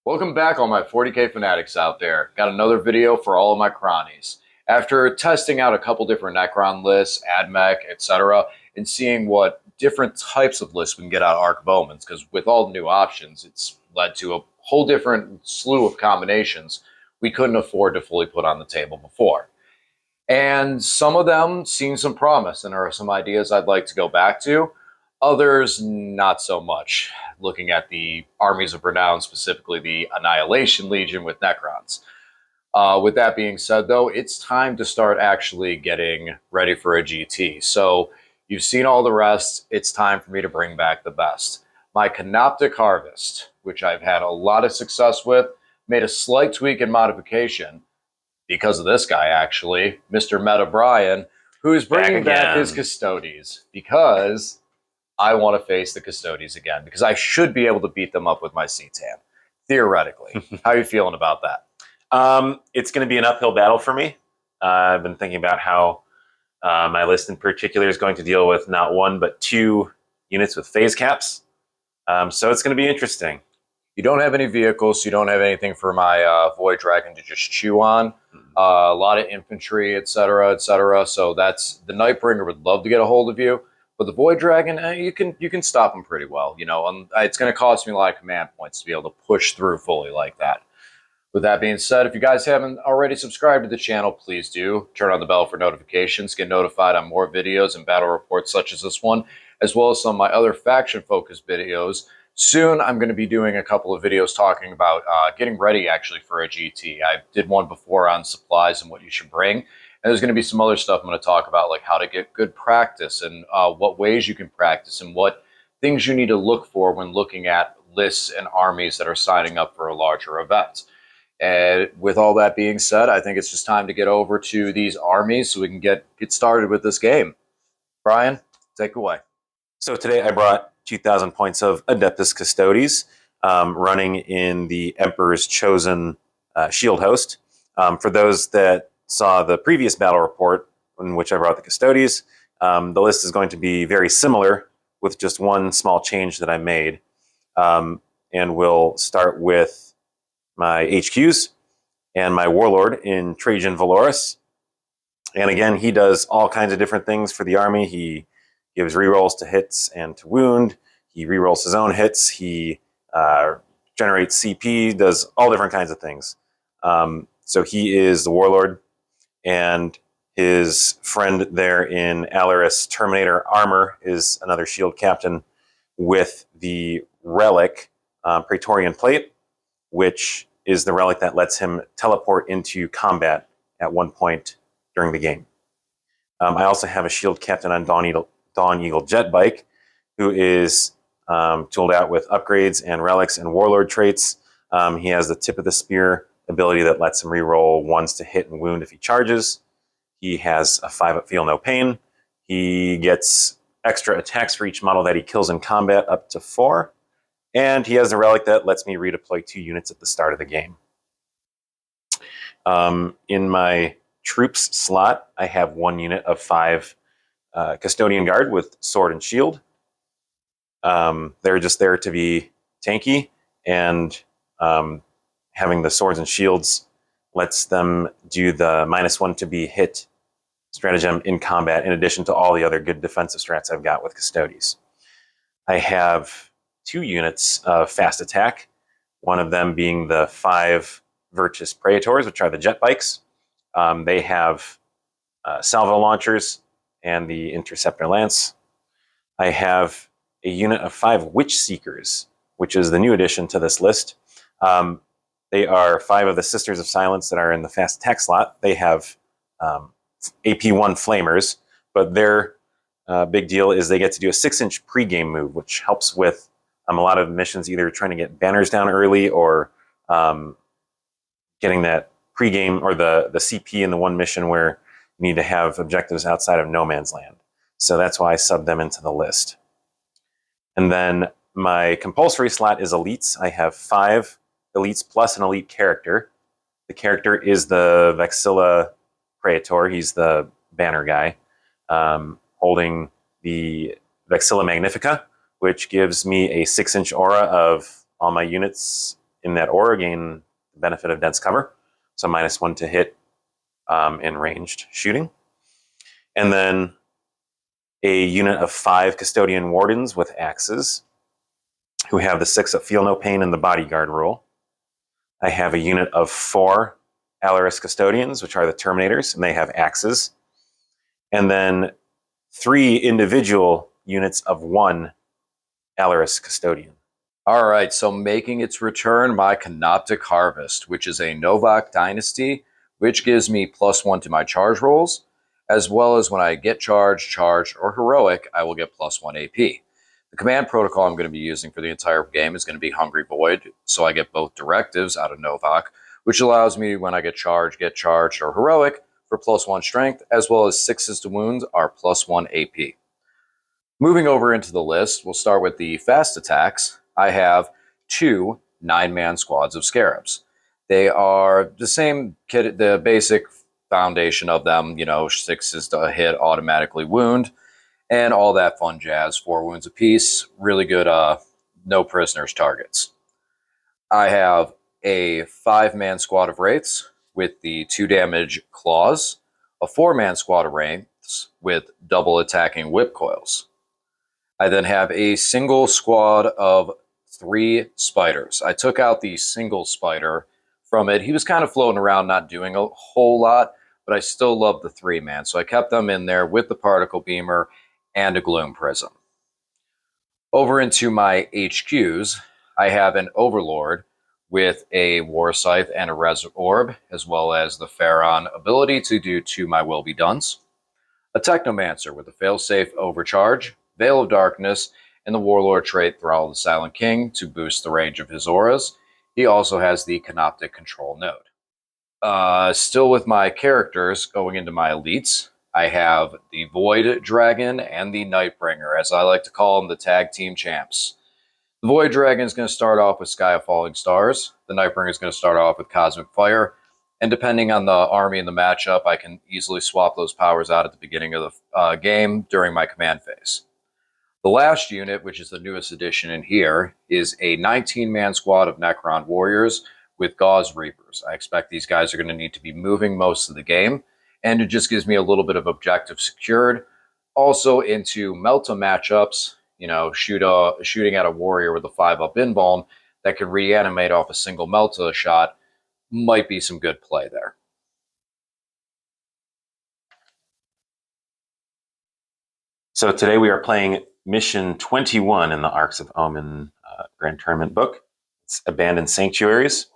Welcome back, all my 40k fanatics out there. Got another video for all of my cronies. After testing out a couple different Necron lists, AdMech, etc., and seeing what different types of lists we can get out of Arc of Omens, because with all the new options, it's led to a whole different slew of combinations we couldn't afford to fully put on the table before. And some of them seem some promise, and there are some ideas I'd like to go back to. Others, not so much, looking at the armies of renown, specifically the Annihilation Legion with Necrons. With that being said, though, it's time to start actually getting ready for a GT. So you've seen all the rest. It's time for me to bring back the best. My Canoptek Harvest, which I've had a lot of success with, made a slight tweak and modification because of this guy, actually, Mr. Meta Brian, who is bringing back his Custodes because I want to face the Custodes again because I should be able to beat them up with my C-Tan, theoretically. How are you feeling about that? It's going to be an uphill battle for me. I've been thinking about how my list in particular is going to deal with not one, but two units with phase caps. So it's going to be interesting. You don't have any vehicles, so you don't have anything for my Void Dragon to just chew on. A lot of infantry, etc., etc. So that's the Nightbringer would love to get a hold of you. But the Void Dragon, you can stop him pretty well, you know. And it's going to cost me a lot of command points to be able to push through fully like that. With that being said, if you guys haven't already subscribed to the channel, please do. Turn on the bell for notifications. Get notified on more videos and battle reports such as this one, as well as some of my other faction-focused videos. Soon, I'm going to be doing a couple of videos talking about getting ready, actually, for a GT. I did one before on supplies and what you should bring. And there's going to be some other stuff I'm going to talk about, like how to get good practice and what ways you can practice and what things you need to look for when looking at lists and armies that are signing up for a larger event. And with all that being said, I think it's just time to get over to these armies so we can get started with this game. Brian, take it away. So today I brought 2,000 points of Adeptus Custodes, running in the Emperor's Chosen shield host. For those that saw the previous battle report in which I brought the Custodes, the list is going to be very similar with just one small change that I made. And we'll start with my HQs and my Warlord in Tradgen Valoris. And again, he does all kinds of different things for the army. He gives rerolls to hits and to wound. He rerolls his own hits. He generates CP, does all different kinds of things. So he is the Warlord, and his friend there in Alaris Terminator Armor is another shield captain with the relic Praetorian Plate, which is the relic that lets him teleport into combat at one point during the game. I also have a shield captain on Dawn Eagle Jet Bike, who is tooled out with upgrades and relics and warlord traits. He has the tip of the spear ability that lets him reroll ones to hit and wound if he charges. He has a 5-up feel no pain. He gets extra attacks for each model that he kills in combat, up to 4. And he has a relic that lets me redeploy 2 units at the start of the game. In my troops slot, I have 1 unit of 5 Custodian Guard with sword and shield. They're just there to be tanky, and having the swords and shields lets them do the -1 to be hit stratagem in combat, in addition to all the other good defensive strats I've got with Custodes. I have 2 units of fast attack, one of them being the 5 Virtus Praetors, which are the jet bikes. They have salvo launchers and the interceptor lance. I have a unit of 5 Witch Seekers, which is the new addition to this list. They are 5 of the Sisters of Silence that are in the fast attack slot. They have AP1 flamers, but their big deal is they get to do a 6-inch pregame move, which helps with a lot of missions, either trying to get banners down early or getting that pregame or the CP in the one mission where you need to have objectives outside of no man's land. So that's why I subbed them into the list. And then my compulsory slot is elites. I have 5 elites plus an elite character. The character is the Vexilla Praetor. He's the banner guy, holding the Vexilla Magnifica, which gives me a 6-inch aura of all my units in that aura gain the benefit of dense cover, so -1 to hit in ranged shooting. And then a unit of 5 Custodian Wardens with axes, who have the 6 of Feel No Pain and the Bodyguard rule. I have a unit of 4 Alaris Custodians, which are the Terminators, and they have axes. And then 3 individual units of 1 Alaris Custodian. All right, so making its return, my Canoptek Harvest, which is a Novak Dynasty, which gives me +1 to my charge rolls, as well as when I get charged, or heroic, I will get +1 AP. The command protocol I'm going to be using for the entire game is going to be Hungry Void, so I get both directives out of Novak, which allows me, when I get charged, or heroic, for +1 strength, as well as 6s to wounds are +1 AP. Moving over into the list, we'll start with the fast attacks. I have 2 9-man squads of Scarabs. They are the same kit, the basic foundation of them, 6s to hit, automatically wound, and all that fun jazz. 4 wounds apiece, really good no prisoners targets. I have a 5-man squad of Wraiths with the 2 damage claws, a 4-man squad of Wraiths with double attacking whip coils. I then have a single squad of 3 spiders. I took out the single spider from it. He was kind of floating around, not doing a whole lot, but I still love the 3-man. So I kept them in there with the particle beamer and a gloom prism. Over into my HQs, I have an Overlord with a War Scythe and a Res Orb, as well as the Pharaon ability to do 2 My Will Be Dones. A Technomancer with a failsafe overcharge, Veil of Darkness, and the Warlord trait Thrall of the Silent King to boost the range of his auras. He also has the Canoptek control node. Still with my characters, going into my elites, I have the Void Dragon and the Nightbringer, as I like to call them, the tag team champs. The Void Dragon is going to start off with Sky of Falling Stars. The Nightbringer is going to start off with Cosmic Fire. And depending on the army and the matchup, I can easily swap those powers out at the beginning of the game during my command phase. The last unit, which is the newest addition in here, is a 19-man squad of Necron warriors with Gauze Reapers. I expect these guys are going to need to be moving most of the game, and it just gives me a little bit of objective secured. Also into Melta matchups, shooting at a warrior with a 5-up invuln that can reanimate off a single Melta shot might be some good play there. So today we are playing Mission 21 in the Arcs of Omen Grand Tournament book. It's Abandoned Sanctuaries.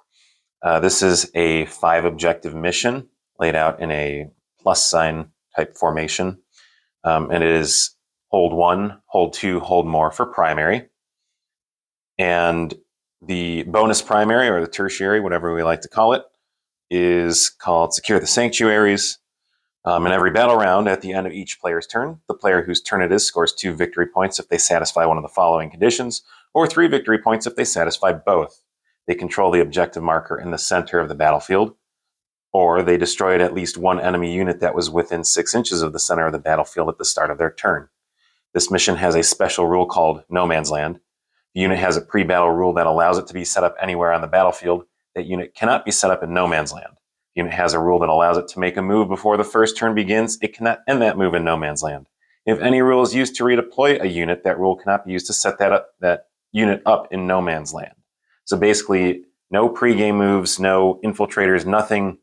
This is a 5-objective mission laid out in a plus sign type formation. And it is hold 1, hold 2, hold more for primary. And the bonus primary, or the tertiary, whatever we like to call it, is called Secure the Sanctuaries. In every battle round, at the end of each player's turn, the player whose turn it is scores 2 victory points if they satisfy one of the following conditions, or 3 victory points if they satisfy both. They control the objective marker in the center of the battlefield, or they destroyed at least 1 enemy unit that was within 6 inches of the center of the battlefield at the start of their turn. This mission has a special rule called No Man's Land. The unit has a pre-battle rule that allows it to be set up anywhere on the battlefield. That unit cannot be set up in No Man's Land. The unit has a rule that allows it to make a move before the first turn begins. It cannot end that move in No Man's Land. If any rule is used to redeploy a unit, that rule cannot be used to set that unit up in No Man's Land. So basically, no pre-game moves, no infiltrators, nothing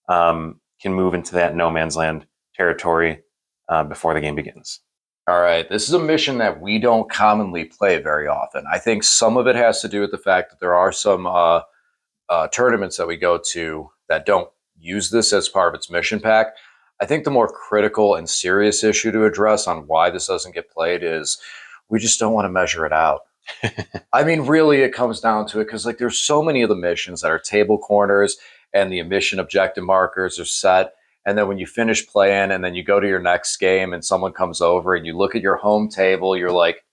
can move into that No Man's Land territory before the game begins. All right, this is a mission that we don't commonly play very often. I think some of it has to do with the fact that there are some tournaments that we go to that don't use this as part of its mission pack. I think the more critical and serious issue to address on why this doesn't get played is we just don't want to measure it out. I mean, really, it comes down to it because there's so many of the missions that are table corners and the mission objective markers are set. And then when you finish playing and then you go to your next game and someone comes over and you look at your home table, you're like,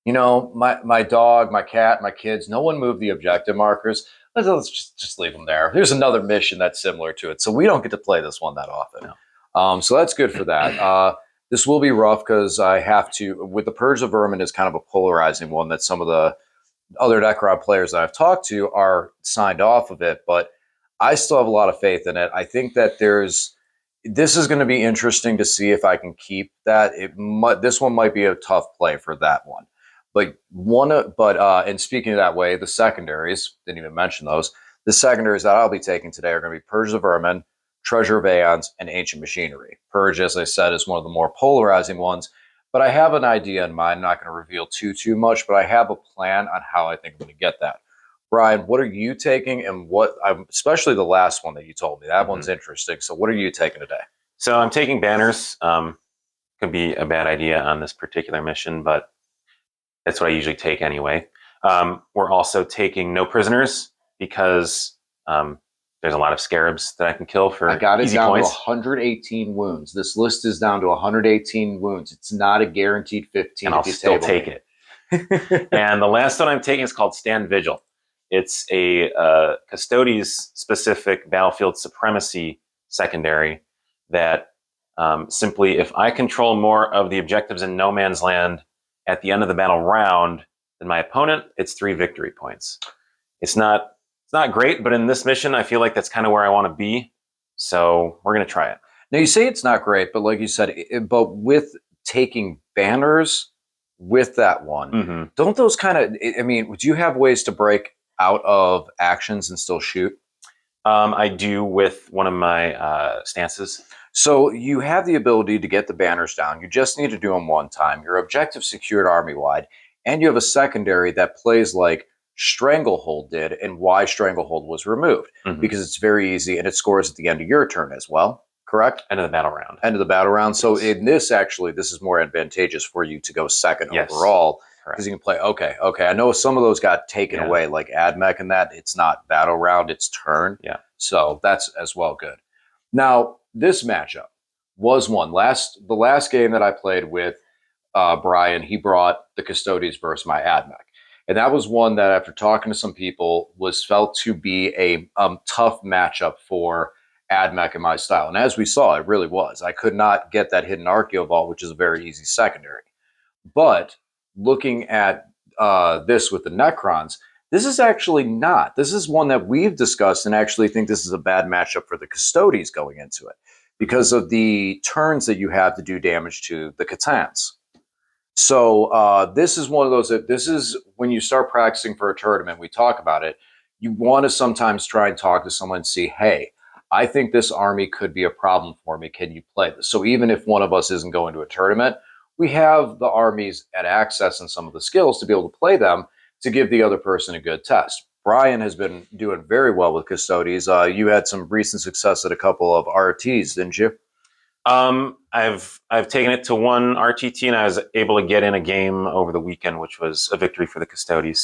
my dog, my cat, my kids, no one moved the objective markers. Let's just leave them there. There's another mission that's similar to it. So we don't get to play this one that often. No. So that's good for that. This will be rough because I have to, with the Purge of Vermin is kind of a polarizing one that some of the other Necron players that I've talked to are signed off of it, but I still have a lot of faith in it. I think that this is going to be interesting to see if I can keep that. This one might be a tough play for that one. And speaking of that way, the secondaries, didn't even mention those. The secondaries that I'll be taking today are going to be Purge of Vermin, Treasure of Aeons, and Ancient Machinery. Purge, as I said, is one of the more polarizing ones, but I have an idea in mind. I'm not going to reveal too much, but I have a plan on how I think I'm going to get that. Brian, what are you taking, and especially the last one that you told me? That one's interesting. So what are you taking today? So I'm taking banners. Could be a bad idea on this particular mission, but that's what I usually take anyway. We're also taking no prisoners because there's a lot of scarabs that I can kill for I got it easy down points. to 118 wounds. This list is down to 118 wounds. It's not a guaranteed 15. And I'll still take it. And the last one I'm taking is called Stand Vigil. It's a Custodes specific battlefield supremacy secondary that simply, if I control more of the objectives in no man's land at the end of the battle round than my opponent, it's 3 victory points. It's not great, but in this mission, I feel like that's kind of where I want to be. So we're going to try it. Now, you say it's not great, but like you said, but with taking banners with that one, don't those kind of, I mean, would you have ways to break out of actions and still shoot? I do with one of my stances. So you have the ability to get the banners down. You just need to do them one time. Your objective secured army-wide, and you have a secondary that plays like Stranglehold did, and why Stranglehold was removed. Because it's very easy, and it scores at the end of your turn as well, correct? End of the battle round. End of the battle round. Yes. So in this, actually, this is more advantageous for you to go second overall, because you can play, okay. I know some of those got taken away, like AdMech and that. It's not battle round, it's turn. Yeah. So that's as well good. Now, this matchup was one. The last game that I played with Brian, he brought the Custodes versus my AdMech. And that was one that, after talking to some people, was felt to be a tough matchup for AdMech and my style. And as we saw, it really was. I could not get that hidden Archeo Vault, which is a very easy secondary. But looking at this with the Necrons, this is actually not. This is one that we've discussed and actually think this is a bad matchup for the Custodes going into it because of the turns that you have to do damage to the Catans. So this is one of those that this is when you start practicing for a tournament, we talk about it. You want to sometimes try and talk to someone and see, hey, I think this army could be a problem for me. Can you play this? So even if one of us isn't going to a tournament, we have the armies at access and some of the skills to be able to play them to give the other person a good test. Brian has been doing very well with Custodes. You had some recent success at a couple of RTs, didn't you? I've taken it to one RTT, and I was able to get in a game over the weekend, which was a victory for the Custodes.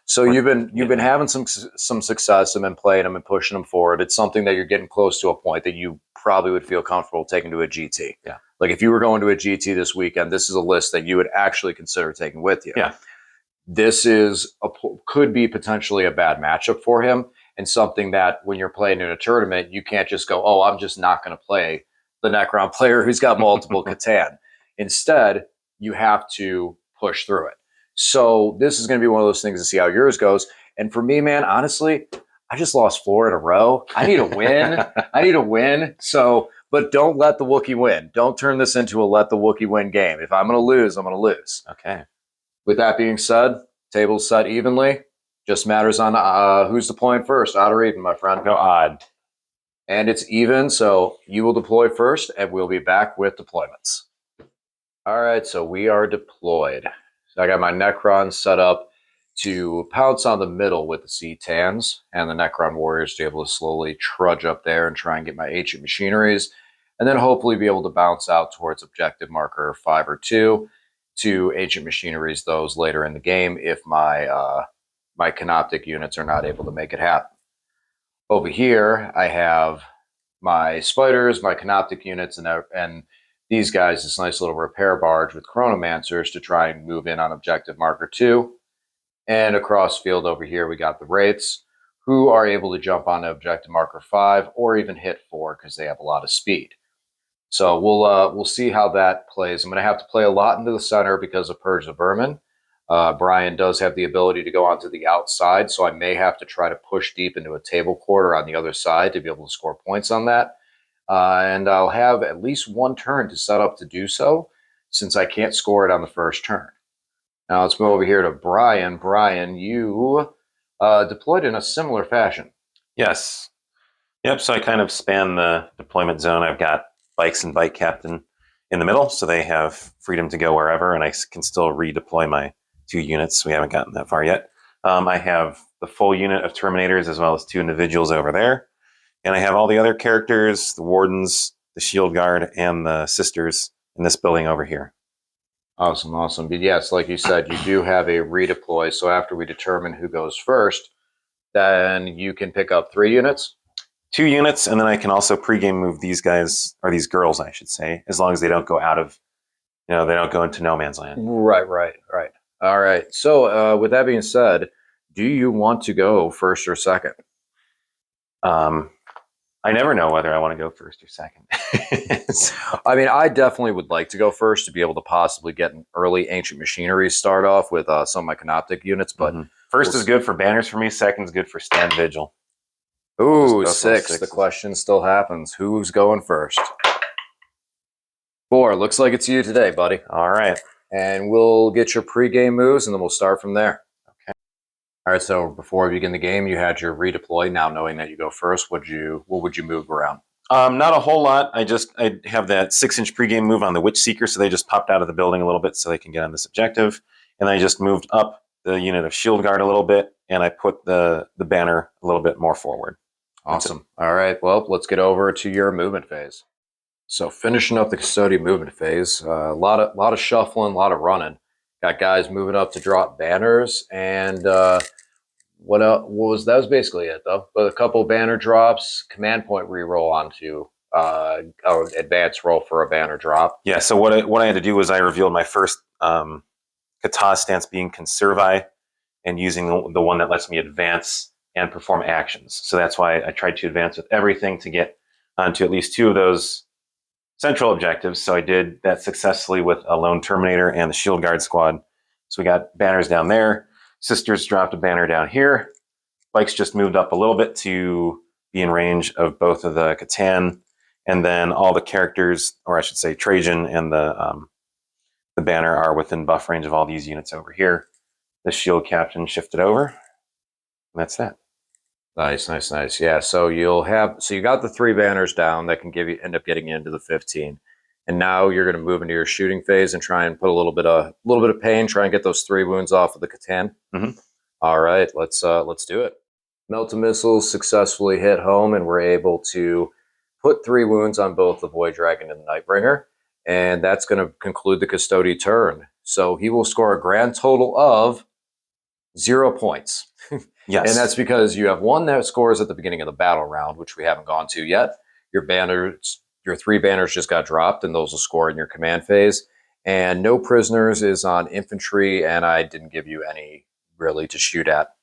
So you've been having some success and been playing them and pushing them forward. It's something that you're getting close to a point that you probably would feel comfortable taking to a GT. Yeah. Like if you were going to a GT this weekend, this is a list that you would actually consider taking with you. Yeah. This could be potentially a bad matchup for him, and something that when you're playing in a tournament, you can't just go, oh, I'm just not going to play the Necron player who's got multiple Catan. Instead, you have to push through it. So this is going to be one of those things to see how yours goes. And for me, man, honestly, I just lost 4 in a row. I need a win. I need a win. So, but don't let the Wookiee win. Don't turn this into a let the Wookiee win game. If I'm going to lose, I'm going to lose. Okay. With that being said, table's set evenly. Just matters on who's deploying first, odd or even, my friend. Go odd. And it's even, so you will deploy first, and we'll be back with deployments. All right, so we are deployed. So I got my Necron set up to pounce on the middle with the C-Tans and the Necron warriors to be able to slowly trudge up there and try and get my ancient machineries, and then hopefully be able to bounce out towards objective marker 5 or 2 to ancient machineries those later in the game if my my Canoptek units are not able to make it happen. Over here, I have my spiders, my Canoptek units, and these guys, this nice little repair barge with chronomancers to try and move in on objective marker 2. And across field over here, we got the wraiths, who are able to jump on objective marker 5 or even hit 4 because they have a lot of speed. So we'll see how that plays. I'm going to have to play a lot into the center because of Purge the Vermin. Brian does have the ability to go onto the outside, so I may have to try to push deep into a table quarter on the other side to be able to score points on that. And I'll have at least one turn to set up to do so, since I can't score it on the first turn. Now let's move over here to Brian. Brian, you deployed in a similar fashion. Yes. Yep. So I kind of span the deployment zone. I've got bikes and bike captain in the middle, so they have freedom to go wherever, and I can still redeploy my 2 units. We haven't gotten that far yet. I have the full unit of Terminators as well as 2 individuals over there. And I have all the other characters, the Wardens, the Shield Guard, and the Sisters in this building over here. Awesome, awesome. But yes, like you said, you do have a redeploy. So after we determine who goes first, then you can pick up 3 units. 2 units, and then I can also pregame move these guys, or these girls, I should say, as long as they don't go out of, they don't go into no man's land. Right. All right. So with that being said, do you want to go first or second? I never know whether I want to go first or second. So, I mean, I definitely would like to go first to be able to possibly get an early ancient machinery start off with some of my Canoptek units. But first is good for banners for me. Second is good for stand vigil. Ooh, 6. The question still happens. Who's going first? 4. Looks like it's you today, buddy. All right. And we'll get your pregame moves, and then we'll start from there. Okay. All right, so before we begin the game, you had your redeploy. Now, knowing that you go first, what would you move around? Not a whole lot. I have that 6-inch pregame move on the Witch Seeker, so they just popped out of the building a little bit so they can get on this objective. And I just moved up the unit of Shield Guard a little bit, and I put the banner a little bit more forward. Awesome. All right, well, let's get over to your movement phase. So finishing up the Custodian movement phase, a lot of shuffling, a lot of running. Got guys moving up to drop banners, and what else? That was basically it, though. But a couple banner drops, command point reroll onto or advance roll for a banner drop. Yeah. So what I had to do was I revealed my first Kata stance being Conservi, and using the one that lets me advance and perform actions. So that's why I tried to advance with everything to get onto at least 2 of those central objectives. So I did that successfully with a lone Terminator and the Shield Guard squad. So we got banners down there. Sisters dropped a banner down here. Bikes just moved up a little bit to be in range of both of the Catan, and then all the characters, or I should say Tradgen and the banner, are within buff range of all these units over here. The Shield Captain shifted over, and that's that. Nice. Yeah, so you got the 3 banners down that can end up getting you into the 15. And now you're going to move into your shooting phase and try and put a little bit of pain, try and get those 3 wounds off of the Catan. All right, let's do it. Melta missiles successfully hit home, and we're able to put 3 wounds on both the Void Dragon and the Nightbringer, and that's going to conclude the Custodian turn. So he will score a grand total of 0 points. Yes. And that's because you have 1 that scores at the beginning of the battle round, which we haven't gone to yet. Your 3 banners just got dropped, and those will score in your command phase. And no prisoners is on infantry, and I didn't give you any really to shoot at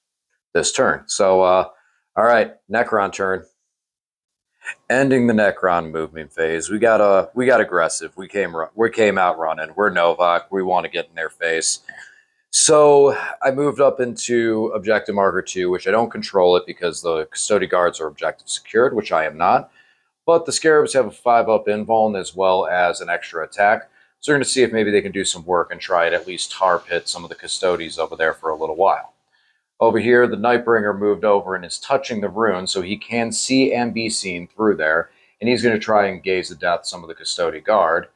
this turn. So, all right, Necron turn. Ending the Necron movement phase. We got aggressive. We came out running. We're Novak. We want to get in their face. So I moved up into objective marker 2, which I don't control it because the Custodian guards are objective secured, which I am not. But the Scarabs have a 5-up invuln as well as an extra attack. So we're going to see if maybe they can do some work and try and at least tar pit some of the Custodes over there for a little while. Over here, the Nightbringer moved over and is touching the rune, so he can see and be seen through there. And he's going to try and gaze to death some of the Custodian guard,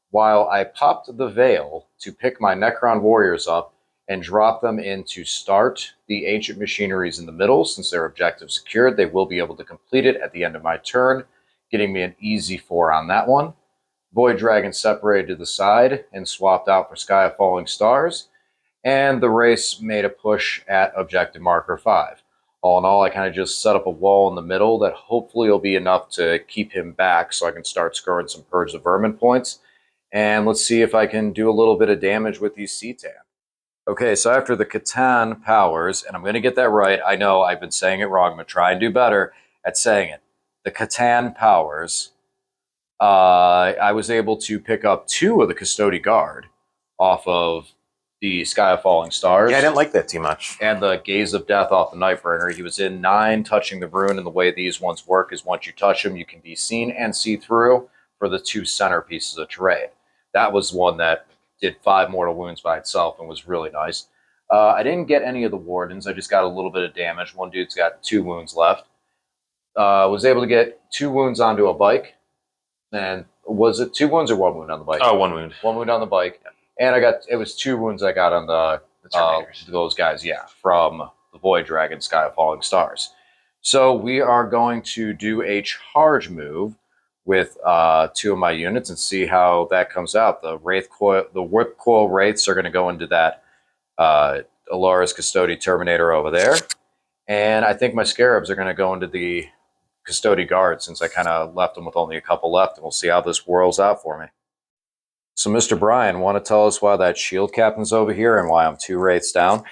while I popped the veil to pick my Necron warriors up and drop them in to start the ancient machineries in the middle. Since their objective secured, they will be able to complete it at the end of my turn, getting me an easy 4 on that one. Void Dragon separated to the side and swapped out for Sky of Falling Stars, and the race made a push at objective marker 5. All in all, I kind of just set up a wall in the middle that hopefully will be enough to keep him back so I can start scoring some Purge the Vermin points. And let's see if I can do a little bit of damage with these Cetan. Okay, so after the Catan powers, and I'm going to get that right. I know I've been saying it wrong. I'm going to try and do better at saying it. The Catan powers, I was able to pick up 2 of the Custodian guard off of the Sky of Falling Stars. Yeah, I didn't like that too much. And the Gaze of Death off the Nightbringer. He was in 9, touching the rune, and the way these ones work is once you touch them, you can be seen and see through for the 2 center pieces of terrain. That was one that did 5 mortal wounds by itself and was really nice. I didn't get any of the Wardens. I just got a little bit of damage. One dude's got 2 wounds left. Was able to get 2 wounds onto a bike. And was it 2 wounds or 1 wound on the bike? Oh, 1 wound. 1 wound on the bike. And it was 2 wounds I got on those guys, yeah, from the Void Dragon, Sky of Falling Stars. So we are going to do a charge move with 2 of my units and see how that comes out. The Whip Coil Wraiths are going to go into that Alaris Custode Terminator over there. And I think my Scarabs are going to go into the Custode Guard, since I kind of left them with only a couple left, and we'll see how this whirls out for me. So, Mr. Brian, want to tell us why that shield captain's over here and why I'm 2 wraiths down?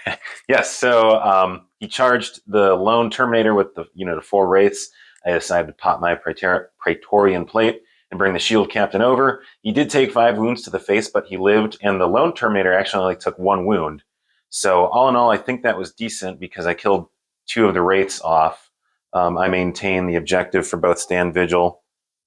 Yes, so he charged the lone Terminator with the unit of 4 wraiths. I decided to pop my Praetorian plate and bring the shield captain over. He did take 5 wounds to the face, but he lived, and the lone Terminator actually only took 1 wound. So all in all, I think that was decent because I killed 2 of the wraiths off. I maintain the objective for both Stand Vigil,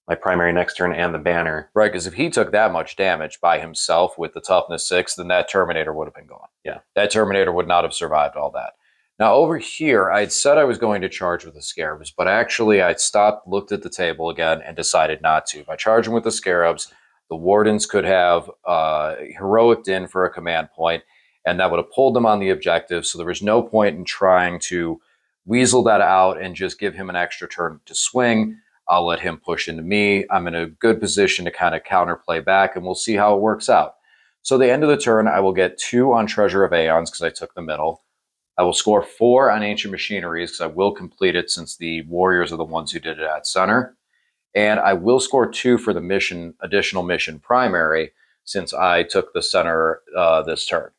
my primary next turn, and the banner. Right, because if he took that much damage by himself with the toughness 6, then that Terminator would have been gone. Yeah. That Terminator would not have survived all that. Now, over here, I had said I was going to charge with the Scarabs, but actually I stopped, looked at the table again, and decided not to. By charging with the Scarabs, the Wardens could have heroicked in for a command point, and that would have pulled them on the objective, so there was no point in trying to weasel that out and just give him an extra turn to swing. I'll let him push into me. I'm in a good position to kind of counterplay back, and we'll see how it works out. So the end of the turn, I will get 2 on Treasure of Aeons because I took the middle. I will score 4 on Ancient Machineries because I will complete it since the Warriors are the ones who did it at center. And I will score 2 for the additional mission primary since I took the center this turn.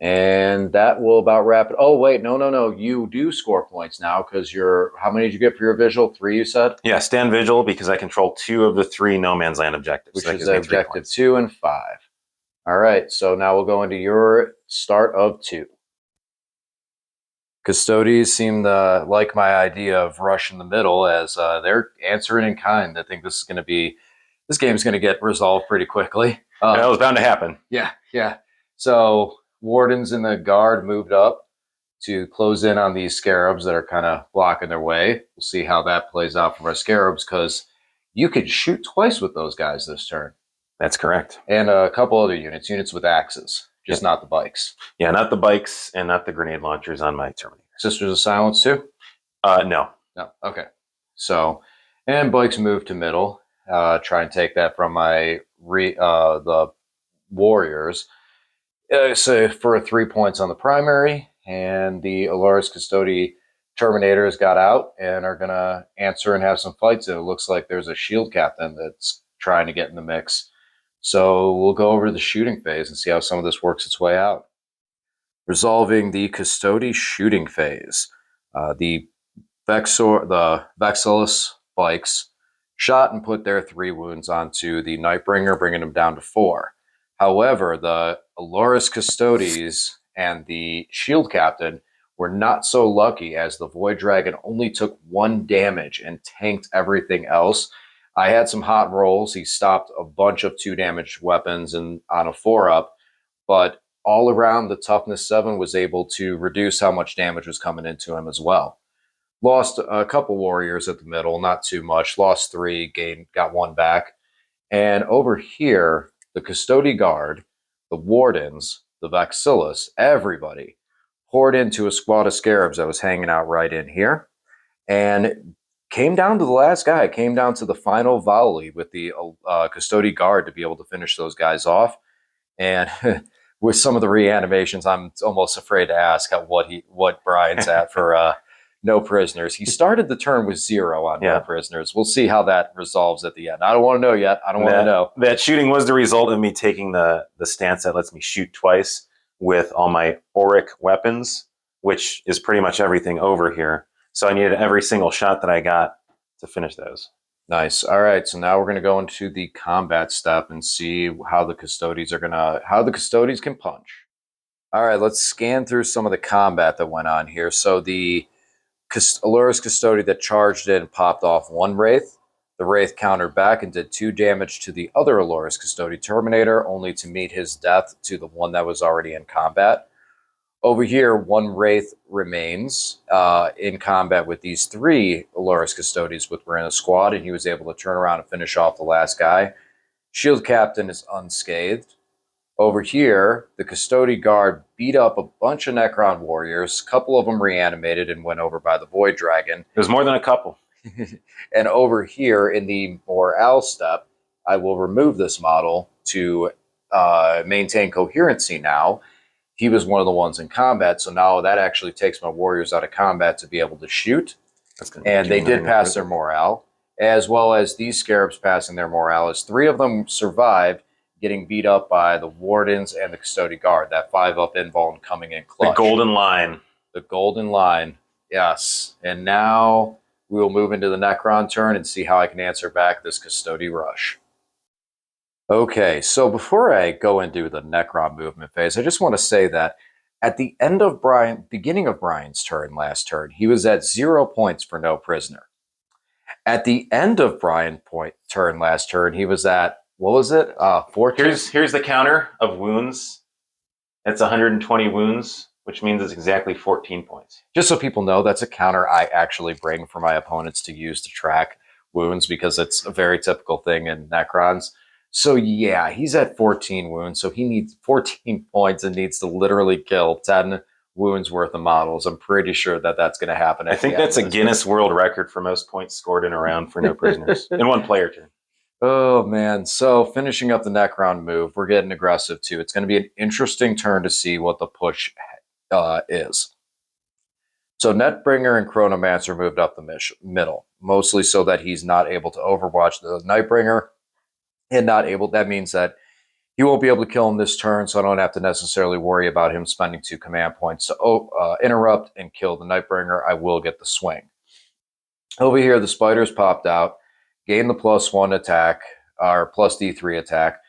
And that will about wrap it. Oh, wait, no. You do score points now because how many did you get for your visual? 3, you said? Yeah, Stand Vigil because I control 2 of the 3 No Man's Land objectives. Which is objective 2 and 5. All right, so now we'll go into your start of 2. Custodes seem to like my idea of rushing the middle as they're answering in kind. I think this game's going to get resolved pretty quickly. That was bound to happen. Yeah. So Wardens in the guard moved up to close in on these Scarabs that are kind of blocking their way. We'll see how that plays out for our Scarabs because you could shoot twice with those guys this turn. That's correct. And a couple other units with axes, just not the bikes. Yeah, not the bikes and not the grenade launchers on my Terminator. Sisters of Silence too? No. No, okay. So, and bikes move to middle. Try and take that from my the Warriors. So for 3 points on the primary, and the Alaris Custode Terminators got out and are going to answer and have some fights. And it looks like there's a shield captain that's trying to get in the mix. So we'll go over to the shooting phase and see how some of this works its way out. Resolving the Custode shooting phase. The Vexillus bikes shot and put their 3 wounds onto the Nightbringer, bringing him down to 4. However, the Alaris Custodes and the shield captain were not so lucky as the Void Dragon only took 1 damage and tanked everything else. I had some hot rolls. He stopped a bunch of 2 damaged weapons and on a 4-up, but all around the toughness 7 was able to reduce how much damage was coming into him as well. Lost a couple warriors at the middle, not too much. Lost 3, got 1 back. And over here, the Custode Guard, the Wardens, the Vexillus, everybody poured into a squad of Scarabs that was hanging out right in here. And came down to the last guy. Came down to the final volley with the Custode Guard to be able to finish those guys off. And with some of the reanimations, I'm almost afraid to ask what Brian's at for no prisoners. He started the turn with 0 on no prisoners. We'll see how that resolves at the end. I don't want to know yet. I don't want to know. That shooting was the result of me taking the stance that lets me shoot twice with all my auric weapons, which is pretty much everything over here. So I needed every single shot that I got to finish those. Nice. All right. So now we're going to go into the combat step and see how the Custodes can punch. All right, let's scan through some of the combat that went on here. So the Alura's Custody that charged in popped off one Wraith. The Wraith countered back and did 2 damage to the other Alura's Custody Terminator, only to meet his death to the one that was already in combat. Over here, one Wraith remains in combat with these 3 Alura's Custodies which were in a squad, and he was able to turn around and finish off the last guy. Shield Captain is unscathed. Over here, the Custody Guard beat up a bunch of Necron warriors. A couple of them reanimated and went over by the Void Dragon. There's more than a couple. And over here in the morale step, I will remove this model to maintain coherency now. He was one of the ones in combat, so now that actually takes my warriors out of combat to be able to shoot. And they did pass their morale, as well as these Scarabs passing their morale, as 3 of them survived, getting beat up by the Wardens and the Custody Guard. That 5-up invuln coming in clutch. The golden line. The golden line, yes. And now we will move into the Necron turn and see how I can answer back this Custody rush. Okay, so before I go into the Necron movement phase, I just want to say that at the end of beginning of Brian's turn last turn, he was at 0 points for no prisoner. At the end of Brian's turn last turn, he was at, what was it? 14? Here's the counter of wounds. That's 120 wounds, which means it's exactly 14 points. Just so people know, that's a counter I actually bring for my opponents to use to track wounds, because it's a very typical thing in Necrons. So yeah, he's at 14 wounds, so he needs 14 points and needs to literally kill 10 wounds worth of models. I'm pretty sure that that's going to happen. I think that's a Guinness World Record for most points scored in a round for no prisoners in one player turn. Oh, man. So finishing up the Necron move, we're getting aggressive, too. It's going to be an interesting turn to see what the push is. So Nightbringer and Chronomancer moved up the middle, mostly so that he's not able to overwatch the Nightbringer. And that means that he won't be able to kill him this turn, so I don't have to necessarily worry about him spending 2 command points to interrupt and kill the Nightbringer. I will get the swing. Over here, the Spiders popped out. Gain the +1 attack, or plus D3 attack,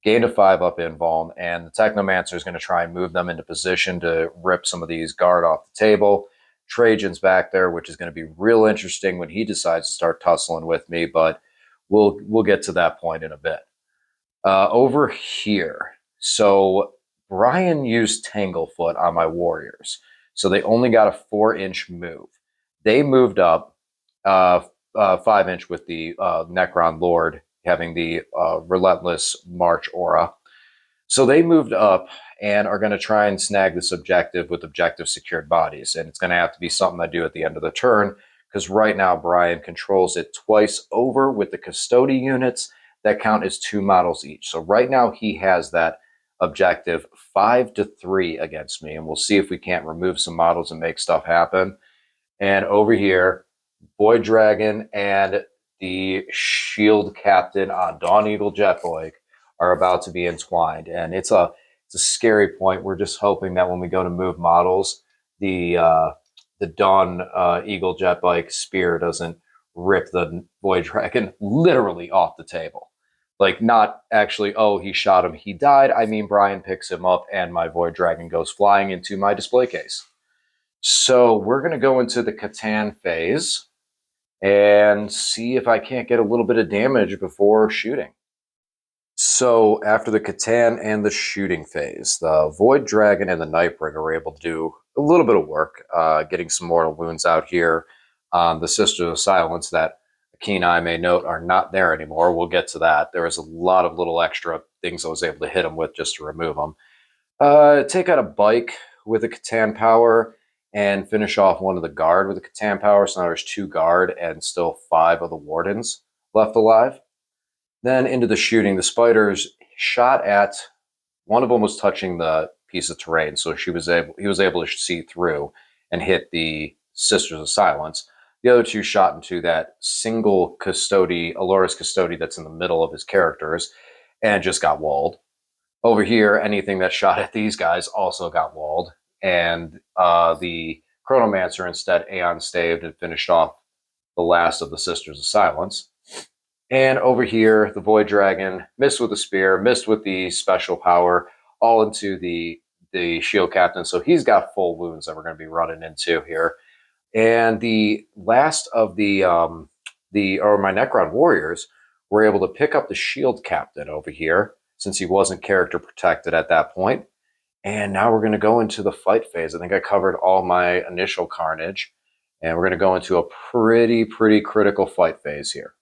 gained a 5-up invuln, and the Technomancer is going to try and move them into position to rip some of these guard off the table. Tradgen's back there, which is going to be real interesting when he decides to start tussling with me, but we'll get to that point in a bit. Over here, so Brian used Tanglefoot on my warriors, so they only got a 4-inch move. They moved up 5-inch with the Necron Lord having the Relentless March aura. So they moved up and are going to try and snag this objective with objective secured bodies. And it's going to have to be something I do at the end of the turn, because right now Brian controls it twice over with the Custody units that count as 2 models each. So right now he has that objective 5-3 against me, and we'll see if we can't remove some models and make stuff happen. And over here, Void Dragon and the Shield Captain on Dawn Eagle Jetboy are about to be entwined, and it's a scary point. We're just hoping that when we go to move models, the Dawn Eagle Jetbike spear doesn't rip the Void Dragon literally off the table. Like, not actually, oh, he shot him, he died. I mean, Brian picks him up and my Void Dragon goes flying into my display case. So we're going to go into the Catan phase and see if I can't get a little bit of damage before shooting. So after the Catan and the shooting phase, the Void Dragon and the Nightbringer were able to do a little bit of work, getting some mortal wounds out here on the Sisters of Silence that a keen eye may note are not there anymore. We'll get to that. There was a lot of little extra things I was able to hit them with just to remove them. Take out a bike with a Catan power and finish off one of the guard with a Catan power. So now there's 2 guard and still 5 of the wardens left alive. Then into the shooting, the Spiders shot at, one of them was touching the piece of terrain, so he was able to see through and hit the Sisters of Silence. The other 2 shot into that single Custody, Alura's Custody that's in the middle of his characters, and just got walled. Over here, anything that shot at these guys also got walled, and the Chronomancer instead Aeon staved and finished off the last of the Sisters of Silence. And over here, the Void Dragon missed with the spear, missed with the special power, all into the the shield captain, so he's got full wounds that we're going to be running into here. And the last of my Necron warriors were able to pick up the shield captain over here since he wasn't character protected at that point. And now we're going to go into the fight phase. I think I covered all my initial carnage, and we're going to go into a pretty critical fight phase here.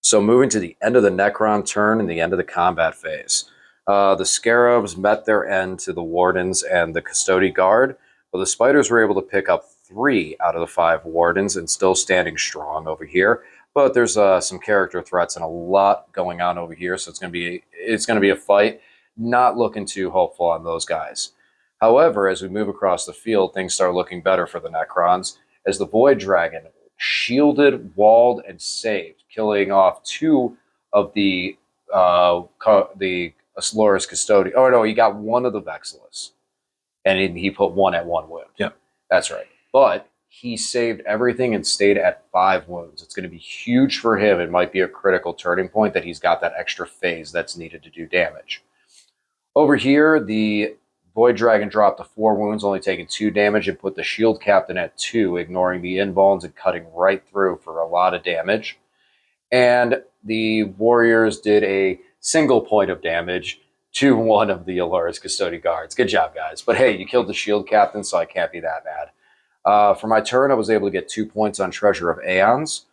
So moving to the end of the Necron turn and the end of the combat phase. The Scarabs met their end to the Wardens and the Custode Guard, but the Spiders were able to pick up 3 out of the 5 Wardens and still standing strong over here. But there's some character threats and a lot going on over here, so it's going to be a fight. Not looking too hopeful on those guys. However, as we move across the field, things start looking better for the Necrons as the Void Dragon shielded, walled, and saved, killing off 2 of the Asloris Custode. Oh no, he got 1 of the Vexillus, and he put 1 at 1 wound. Yep, that's right. But he saved everything and stayed at 5 wounds. It's going to be huge for him. It might be a critical turning point that he's got that extra phase that's needed to do damage. Over here, the Void Dragon dropped to 4 wounds, only taking 2 damage, and put the Shield Captain at 2, ignoring the invulns and cutting right through for a lot of damage. And the Warriors did a single point of damage to 1 of the Alura's Custode Guards. Good job, guys. But hey, you killed the Shield Captain, so I can't be that bad. For my turn, I was able to get 2 points on Treasure of Aeons,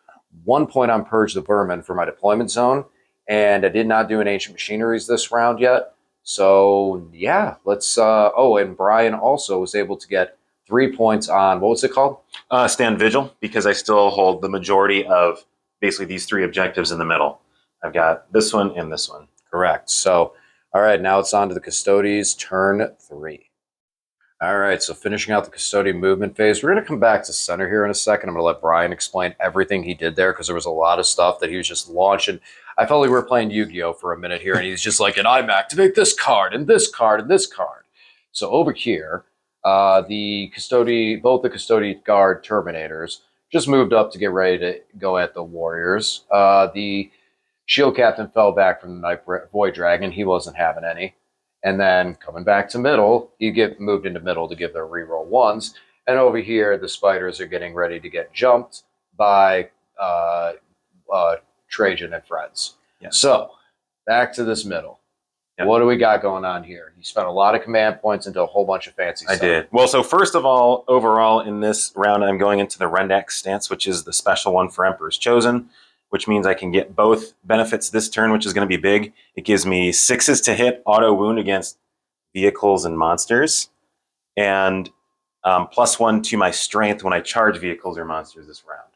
1 point on Purge the Vermin for my deployment zone, and I did not do an Ancient Machineries this round yet. So, yeah, let's... and Brian also was able to get 3 points on... What was it called? Stand Vigil, because I still hold the majority of basically these 3 objectives in the middle. I've got this one and this one. Correct. So, all right, now it's on to the Custodes, turn 3. All right, so finishing out the Custodian movement phase, we're going to come back to center here in a second. I'm going to let Brian explain everything he did there because there was a lot of stuff that he was just launching. I felt like we were playing Yu-Gi-Oh! For a minute here, and he's just like, and I'm activate this card, and this card, and this card. So over here, both the Custode Guard Terminators just moved up to get ready to go at the Warriors. The Shield Captain fell back from the Void Dragon. He wasn't having any. And then coming back to middle, you get moved into middle to give their reroll 1s. And over here, the Spiders are getting ready to get jumped by Tradgen and friends. Yeah. So back to this middle. Yep. What do we got going on here? You spent a lot of command points into a whole bunch of fancy stuff. I did. Well, so first of all, overall in this round, I'm going into the Rendax stance, which is the special one for Emperor's Chosen, which means I can get both benefits this turn, which is going to be big. It gives me 6s to hit auto wound against vehicles and monsters, and +1 to my strength when I charge vehicles or monsters this round.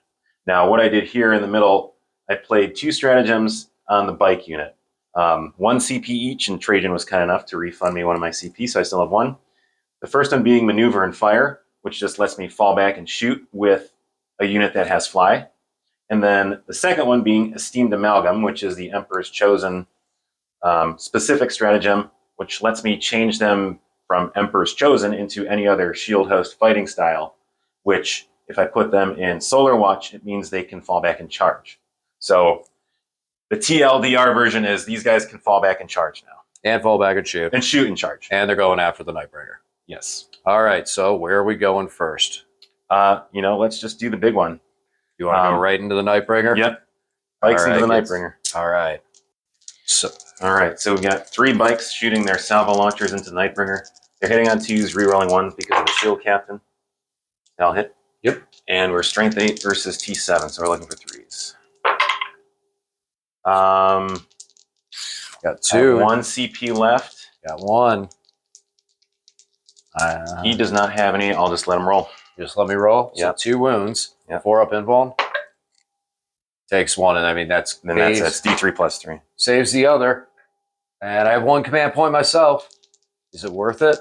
Now, what I did here in the middle, I played 2 stratagems on the bike unit. 1 CP each, and Tradgen was kind enough to refund me 1 of my CP, so I still have 1. The first one being Maneuver and Fire, which just lets me fall back and shoot with a unit that has Fly. And then the second one being Esteemed Amalgam, which is the Emperor's Chosen specific stratagem, which lets me change them from Emperor's Chosen into any other shield host fighting style, which if I put them in Solar Watch, it means they can fall back and charge. So the TLDR version is these guys can fall back and charge now. And fall back and shoot. And shoot and charge. And they're going after the Nightbringer. Yes. All right, so where are we going first? Let's just do the big one. You want to go right into the Nightbringer? Yep. Bikes into the kids. Nightbringer. All right. So we've got 3 bikes shooting their salvo launchers into Nightbringer. They're hitting on 2s, rerolling 1s because of the Shield Captain. They'll hit. Yep. And we're Strength 8 versus T7, so we're looking for 3s. Got 2. 1 CP left. Got 1. He does not have any. I'll just let him roll. Just let me roll. Yep. So 2 wounds. Yep. 4 up invuln. Takes 1, and I mean that's D3 plus 3. Saves the other. And I have 1 command point myself. Is it worth it?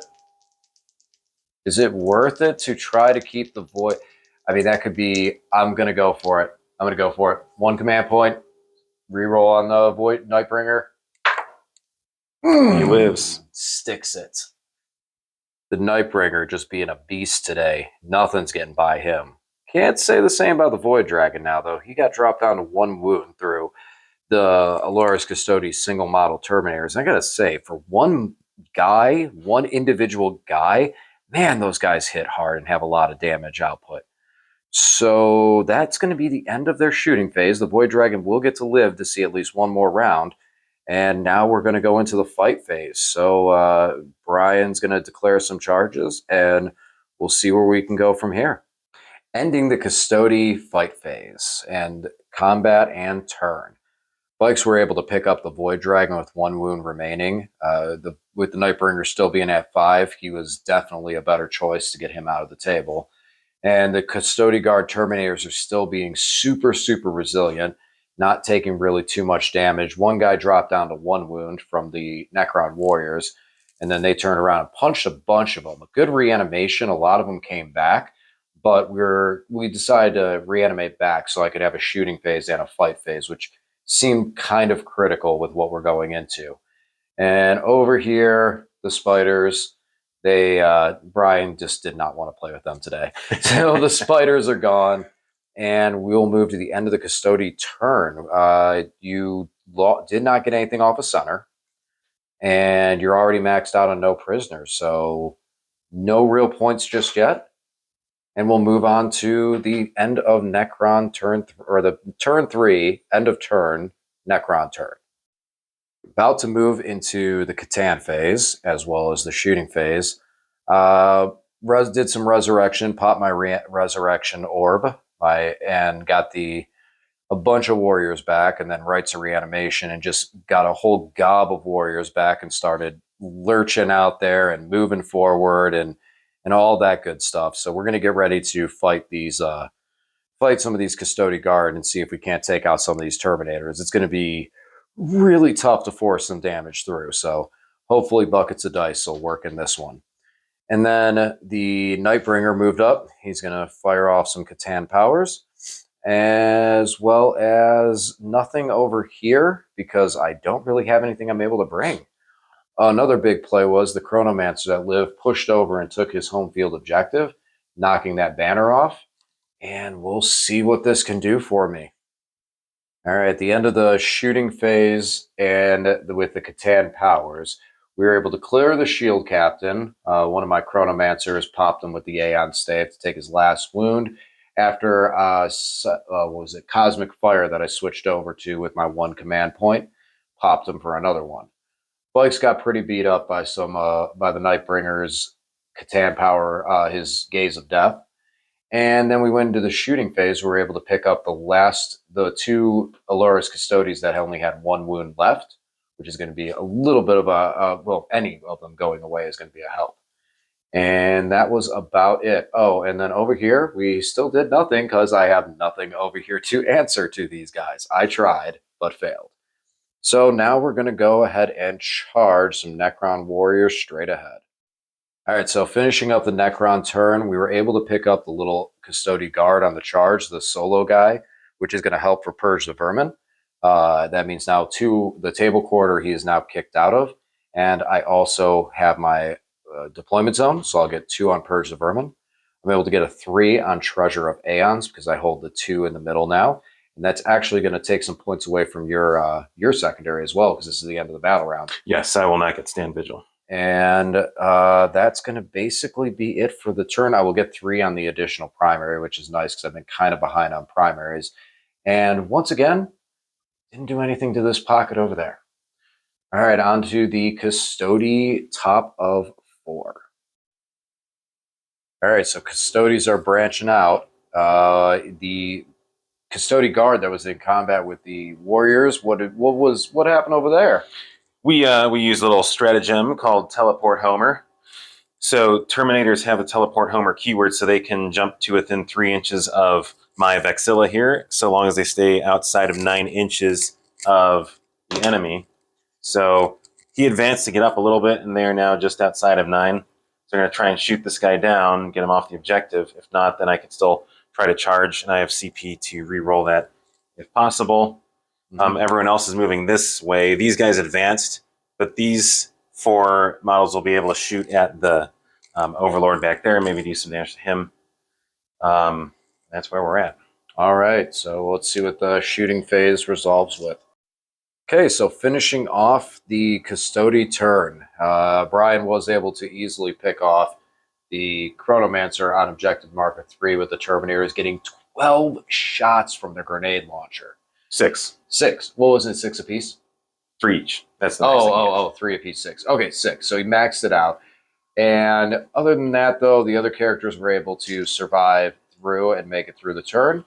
Is it worth it to try to keep the void? I mean, that could be. I'm gonna go for it. 1 command point. Reroll on the Void Nightbringer. He lives. Sticks it. The Nightbringer just being a beast today. Nothing's getting by him. Can't say the same about the Void Dragon now, though. He got dropped down to 1 wound through the Alura's Custodes single model Terminators. And I gotta say, for one guy, one individual guy, man, those guys hit hard and have a lot of damage output. So that's going to be the end of their shooting phase. The Void Dragon will get to live to see at least one more round. And now we're going to go into the fight phase. So Brian's going to declare some charges, and we'll see where we can go from here. Ending the Custody fight phase and combat and turn. Bikes were able to pick up the Void Dragon with 1 wound remaining. With the Nightbringer still being at 5, he was definitely a better choice to get him out of the table. And the Custody Guard Terminators are still being super, super resilient, not taking really too much damage. One guy dropped down to 1 wound from the Necron Warriors, and then they turned around and punched a bunch of them. A good reanimation. A lot of them came back, but we decided to reanimate back so I could have a shooting phase and a fight phase, which seemed kind of critical with what we're going into. And over here, the spiders, Brian just did not want to play with them today. So the spiders are gone, and we'll move to the end of the Custody turn. You did not get anything off of center, and you're already maxed out on no prisoners, so no real points just yet. And we'll move on to the end of Necron turn, or the turn 3, end of turn, Necron turn. About to move into the Catan phase, as well as the shooting phase. Did some resurrection, popped my resurrection orb, and got a bunch of warriors back, and then rites of reanimation, and just got a whole gob of warriors back and started lurching out there and moving forward and all that good stuff. So we're going to get ready to fight some of these Custody Guard and see if we can't take out some of these Terminators. It's going to be really tough to force some damage through. So hopefully buckets of dice will work in this one. And then the Nightbringer moved up. He's going to fire off some Catan powers, as well as nothing over here because I don't really have anything I'm able to bring. Another big play was the Chronomancer that lived pushed over and took his home field objective, knocking that banner off. And we'll see what this can do for me. All right, at the end of the shooting phase and with the Catan powers, we were able to clear the shield captain. One of my Chronomancers popped him with the Aeon Stave to take his last wound after, Cosmic Fire that I switched over to with my 1 command point, popped him for another one. Bikes got pretty beat up by by the Nightbringer's Catan power, his Gaze of Death. And then we went into the shooting phase. We were able to pick up the 2 Alura's Custodes that only had 1 wound left, which is going to be a little bit of any of them going away is going to be a help. And that was about it. Oh, and then over here, we still did nothing because I have nothing over here to answer to these guys. I tried, but failed. So now we're going to go ahead and charge some Necron Warriors straight ahead. All right, so finishing up the Necron turn, we were able to pick up the little Custody Guard on the charge, the solo guy, which is going to help for Purge the Vermin. That means now the table quarter he is now kicked out of. And I also have my deployment zone, so I'll get 2 on Purge the Vermin. I'm able to get a 3 on Treasure of Aeons because I hold the 2 in the middle now. And that's actually going to take some points away from your secondary as well, because this is the end of the battle round. Yes, I will not get Stand Vigil. And that's going to basically be it for the turn. I will get 3 on the additional primary, which is nice because I've been kind of behind on primaries. And once again, didn't do anything to this pocket over there. All right, on to the Custody top of 4. All right, so Custodes are branching out. The Custody Guard that was in combat with the Warriors, what happened over there? We use a little stratagem called Teleport Homer. So Terminators have a Teleport Homer keyword so they can jump to within 3 inches of my Vexilla here, so long as they stay outside of 9 inches of the enemy. So he advanced to get up a little bit, and they are now just outside of 9. So I'm going to try and shoot this guy down, get him off the objective. If not, then I can still try to charge, and I have CP to re-roll that if possible. Everyone else is moving this way. These guys advanced, but these 4 models will be able to shoot at the Overlord back there, maybe do some damage to him. That's where we're at. All right, so let's see what the shooting phase resolves with. Okay, so finishing off the Custody turn, Brian was able to easily pick off the Chronomancer on objective marker 3 with the Terminators getting 12 shots from the grenade launcher. 6. 6. What was it, 6 apiece? 3 each. That's the max. Oh, 3 apiece, 6. Okay, 6. So he maxed it out. And other than that, though, the other characters were able to survive through and make it through the turn.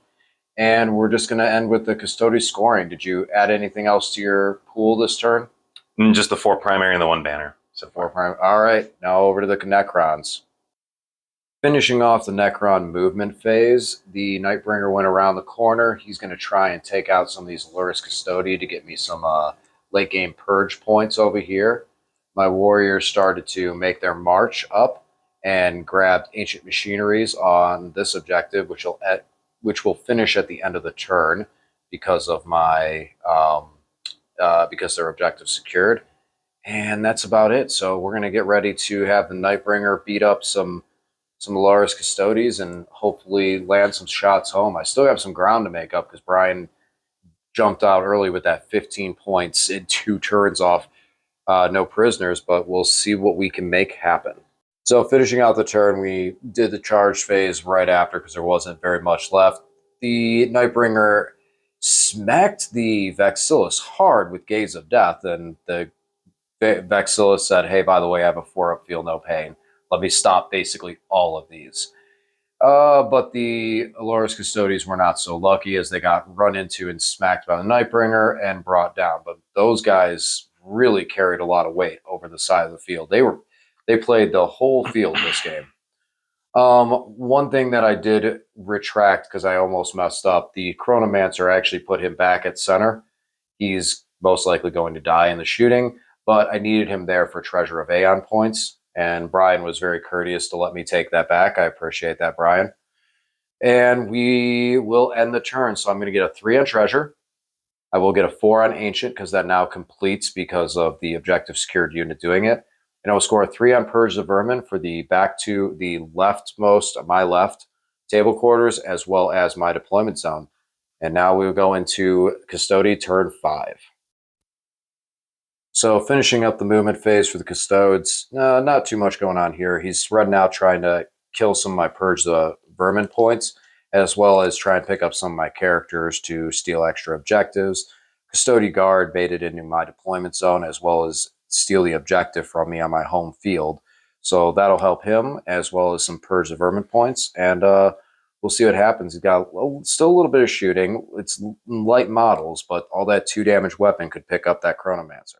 And we're just going to end with the Custodes scoring. Did you add anything else to your pool this turn? Just the 4 primary and the 1 banner. So 4 primary. All right, now over to the Necrons. Finishing off the Necron movement phase, the Nightbringer went around the corner. He's going to try and take out some of these Luris Custodi to get me some late game purge points over here. My warriors started to make their march up and grabbed ancient machineries on this objective, which will finish at the end of the turn because of my because their objective secured. And that's about it. So we're going to get ready to have the Nightbringer beat up some Luris Custodes and hopefully land some shots home. I still have some ground to make up because Brian jumped out early with that 15 points in 2 turns off no prisoners, but we'll see what we can make happen. So finishing out the turn, we did the charge phase right after because there wasn't very much left. The Nightbringer smacked the Vexillus hard with Gaze of Death, and the Vexillus said, hey, by the way, I have a 4-up, feel no pain. Let me stop basically all of these. But the Luris Custodes were not so lucky as they got run into and smacked by the Nightbringer and brought down. But those guys really carried a lot of weight over the side of the field. They played the whole field this game. One thing that I did retract because I almost messed up, the Chronomancer actually put him back at center. He's most likely going to die in the shooting, but I needed him there for Treasure of Aeon points. And Brian was very courteous to let me take that back. I appreciate that, Brian. And we will end the turn. So I'm going to get a 3 on Treasure. I will get a 4 on Ancient because that now completes because of the objective secured unit doing it. And I will score a 3 on Purge the Vermin for the back to the leftmost, my left, table quarters, as well as my deployment zone. And now we will go into Custody turn 5. So finishing up the movement phase for the Custodes, not too much going on here. He's running out trying to kill some of my Purge the Vermin points, as well as try and pick up some of my characters to steal extra objectives. Custody Guard baited into my deployment zone, as well as steal the objective from me on my home field. So that'll help him, as well as some Purge the Vermin points. And we'll see what happens. He's got still a little bit of shooting. It's light models, but all that 2 damage weapon could pick up that Chronomancer.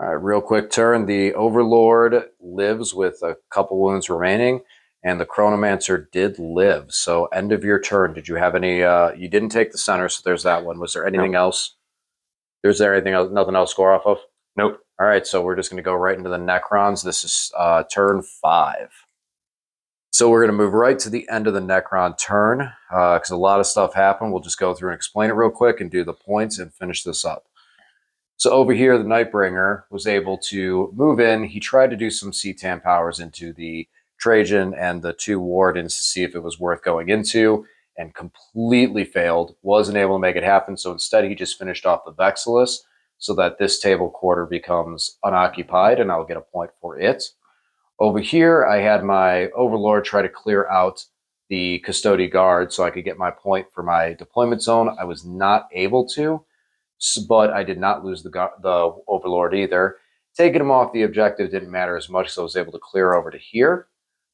All right, real quick turn. The Overlord lives with a couple wounds remaining, and the Chronomancer did live. So end of your turn. Did you have any? You didn't take the center, so there's that one. Was there anything else? Is there anything else? Nothing else to score off of? Nope. All right, so we're just going to go right into the Necrons. This is turn 5. So we're going to move right to the end of the Necron turn because a lot of stuff happened. We'll just go through and explain it real quick and do the points and finish this up. So over here, the Nightbringer was able to move in. He tried to do some C-TAN powers into the Tradgen and the 2 Wardens to see if it was worth going into, and completely failed. Wasn't able to make it happen, so instead he just finished off the Vexillus so that this table quarter becomes unoccupied, and I'll get a point for it. Over here, I had my Overlord try to clear out the Custody Guard so I could get my point for my deployment zone. I was not able to, but I did not lose the Overlord either. Taking him off the objective didn't matter as much, so I was able to clear over to here,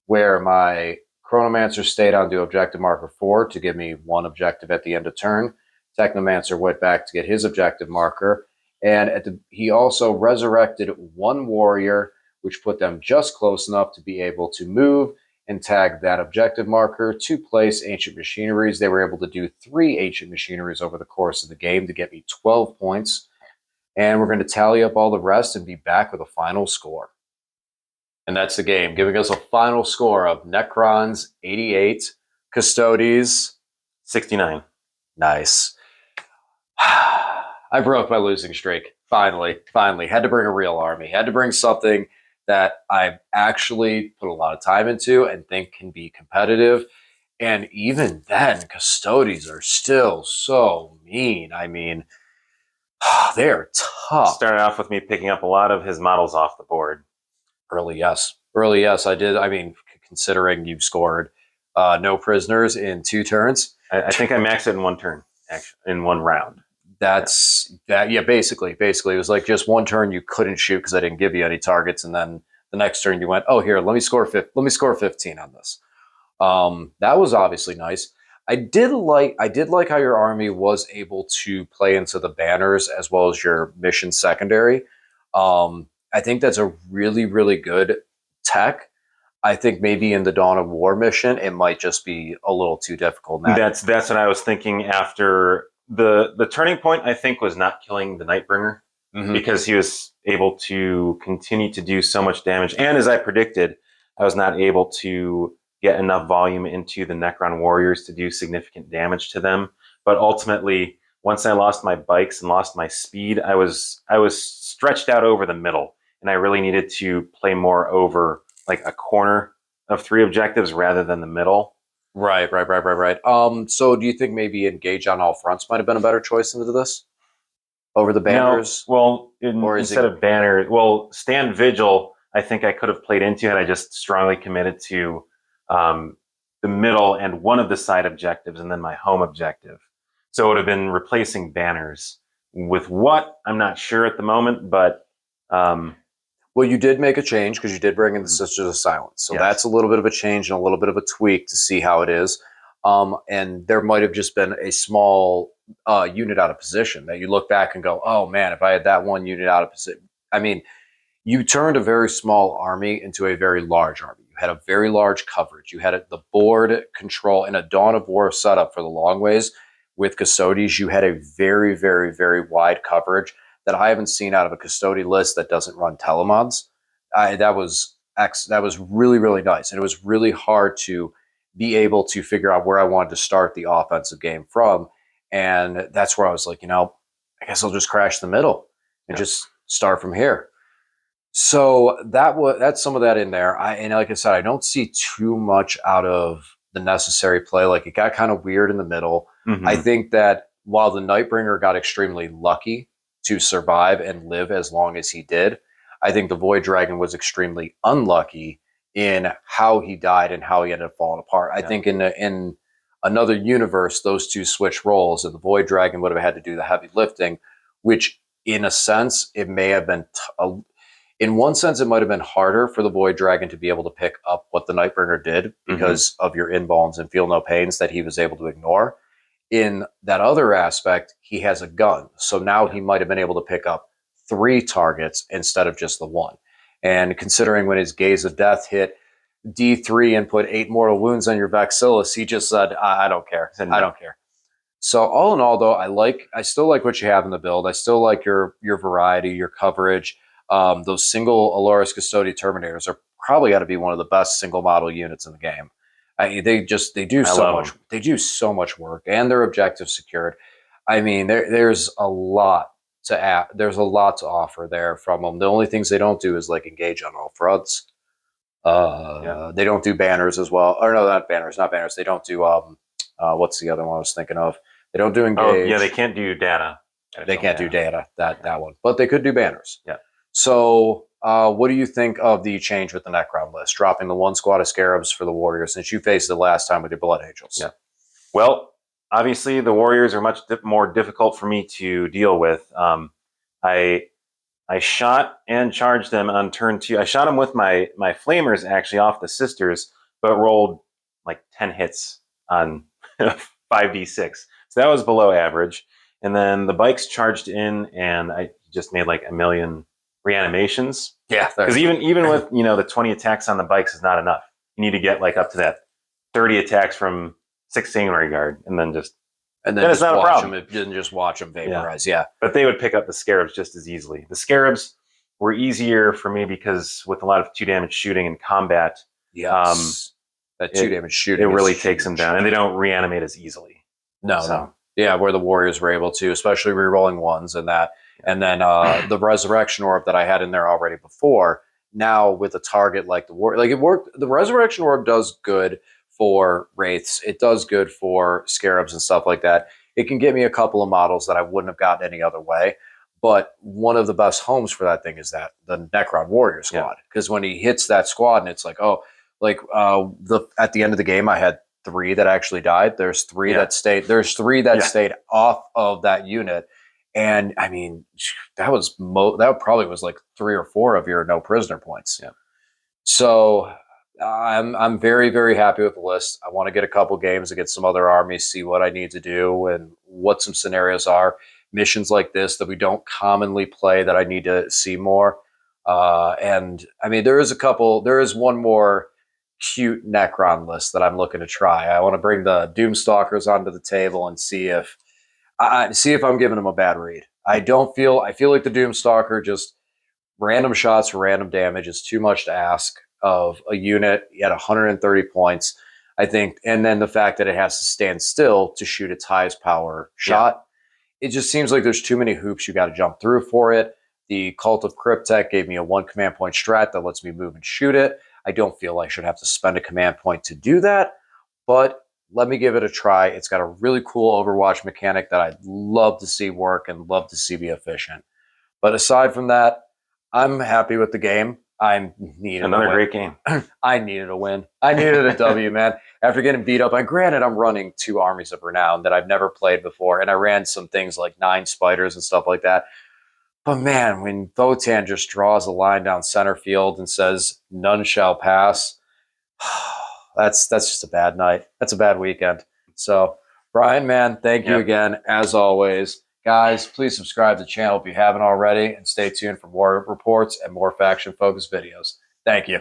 where my Chronomancer stayed on to objective marker 4 to give me 1 objective at the end of turn. Technomancer went back to get his objective marker, and he also resurrected 1 warrior, which put them just close enough to be able to move and tag that objective marker to place ancient machineries. They were able to do 3 ancient machineries over the course of the game to get me 12 points. And we're going to tally up all the rest and be back with a final score. And that's the game, giving us a final score of Necrons 88, Custodes 69. Nice. I broke my losing streak. Finally. Had to bring a real army. Had to bring something that I've actually put a lot of time into and think can be competitive. And even then, Custodes are still so mean. I mean, They're tough. Started off with me picking up a lot of his models off the board. Early, yes. Early, yes, I did. I mean, considering you've scored no prisoners in 2 turns, I think I maxed it in 1 turn, actually, in 1 round. that's that. Yeah, basically, it was like just 1 turn you couldn't shoot because I didn't give you any targets, and then the next turn you went, oh here, let me score 15 on this. That was obviously nice. I did like how your army was able to play into the banners as well as your mission secondary. I think that's a really, really good tech. I think maybe in the Dawn of War mission, it might just be a little too difficult. That's what I was thinking after the turning point. I think was not killing the Nightbringer because he was able to continue to do so much damage, and as I predicted, I was not able to get enough volume into the Necron warriors to do significant damage to them. But ultimately, once I lost my bikes and lost my speed, I was stretched out over the middle, and I really needed to play more over like a corner of 3 objectives rather than the middle. Right. So do you think maybe engage on all fronts might have been a better choice into this over the banners? No, well, Or is instead it- of banner, well, stand vigil, I think I could have played into it. I just strongly committed to the middle and one of the side objectives, and then my home objective. So it would have been replacing banners with what I'm not sure at the moment, but Well, you did make a change because you did bring in the Sisters of Silence. So Yes. that's a little bit of a change and a little bit of a tweak to see how it is. And there might have just been a small unit out of position that you look back and go, oh man, if I had that one unit out of position. I mean, you turned a very small army into a very large army. You had a very large coverage. You had the board control in a Dawn of War setup for the long ways with Custodes. You had a very, very, very wide coverage that I haven't seen out of a Custode list that doesn't run telemods. That was really, really nice, and it was really hard to be able to figure out where I wanted to start the offensive game from, and that's where I was like, I guess I'll just crash the middle and just start from here. So that's some of that in there. And like I said, I don't see too much out of the necessary play. Like it got kind of weird in the middle. I think that while the Nightbringer got extremely lucky to survive and live as long as he did, I think the Void Dragon was extremely unlucky in how he died and how he ended up falling apart. I think in another universe, those two switch roles, and the Void Dragon would have had to do the heavy lifting, which in a sense, it may have been in one sense, it might have been harder for the Void Dragon to be able to pick up what the Nightbringer did because of your invulns and feel no pains that he was able to ignore. In that other aspect, he has a gun. So now he might have been able to pick up 3 targets instead of just the 1. And considering when his Gaze of Death hit D3 and put 8 mortal wounds on your Vaxilis, he just said, I don't care. I don't care. So all in all, though, I still like what you have in the build. I still like your variety, your coverage. Those single Aloris Custode Terminators are probably got to be one of the best single model units in the game. They do so much. They do so much work, and their objectives secured. I mean, there's a lot to add. There's a lot to offer there from them. The only things they don't do is like engage on all fronts. They don't do banners as well. Or no, not banners. They don't do what's the other one I was thinking of? They don't do engage. Oh yeah, they can't do data. They can't do data. That one, but they could do banners. Yeah. So, what do you think of the change with the Necron list, dropping the 1 squad of Scarabs for the Warriors since you faced it last time with your Blood Angels? Yeah. Well, obviously the Warriors are much more difficult for me to deal with. I shot and charged them on turn 2. I shot them with my Flamers actually off the Sisters, but rolled like 10 hits on 5d6. So that was below average. And then the bikes charged in, and I just made like a million reanimations. Yeah, because even with the 20 attacks on the bikes is not enough. You need to get like up to that 30 attacks from 6 Sanguinary Guard, and then it's not a problem. It didn't just watch them vaporize. Yeah, but they would pick up the Scarabs just as easily. The Scarabs were easier for me because with a lot of 2 damage shooting in combat, that 2 damage shooting, it really takes them down, and they don't reanimate as easily. No. Yeah, where the Warriors were able to, especially rerolling 1s and that. And then the Resurrection Orb that I had in there already before, now with a target like the War, like it worked. The Resurrection Orb does good for Wraiths. It does good for Scarabs and stuff like that. It can get me a couple of models that I wouldn't have gotten any other way. But one of the best homes for that thing is that the Necron Warrior squad. Because when he hits that squad, and it's like, oh, like at the end of the game, I had 3 that actually died. There's 3 that stayed. There's 3 that stayed off of that unit. And I mean, that probably was like 3 or 4 of your no prisoner points. Yeah. So I'm very, very happy with the list. I want to get a couple games to get some other armies, see what I need to do and what some scenarios are. Missions like this that we don't commonly play that I need to see more. And I mean, there is one more cute Necron list that I'm looking to try. I want to bring the Doomstalkers onto the table and see if I'm giving them a bad read. I feel like the Doomstalker, just random shots for random damage, is too much to ask of a unit at 130 points, I think. And then the fact that it has to stand still to shoot its highest power shot. It just seems like there's too many hoops you got to jump through for it. The Cult of Cryptek gave me a 1 command point strat that lets me move and shoot it. I don't feel I should have to spend a command point to do that, but let me give it a try. It's got a really cool Overwatch mechanic that I'd love to see work and love to see be efficient. But aside from that, I'm happy with the game. I needed another great game. I needed a win. I needed a W, man. After getting beat up, and granted, I'm running 2 Armies of Renown that I've never played before, and I ran some things like 9 Spiders and stuff like that. But man, when Votan just draws a line down center field and says, "None shall pass," that's just a bad night. That's a bad weekend. So, Brian, man, thank you again, as always. Guys, please subscribe to the channel if you haven't already, and stay tuned for more reports and more faction-focused videos. Thank you.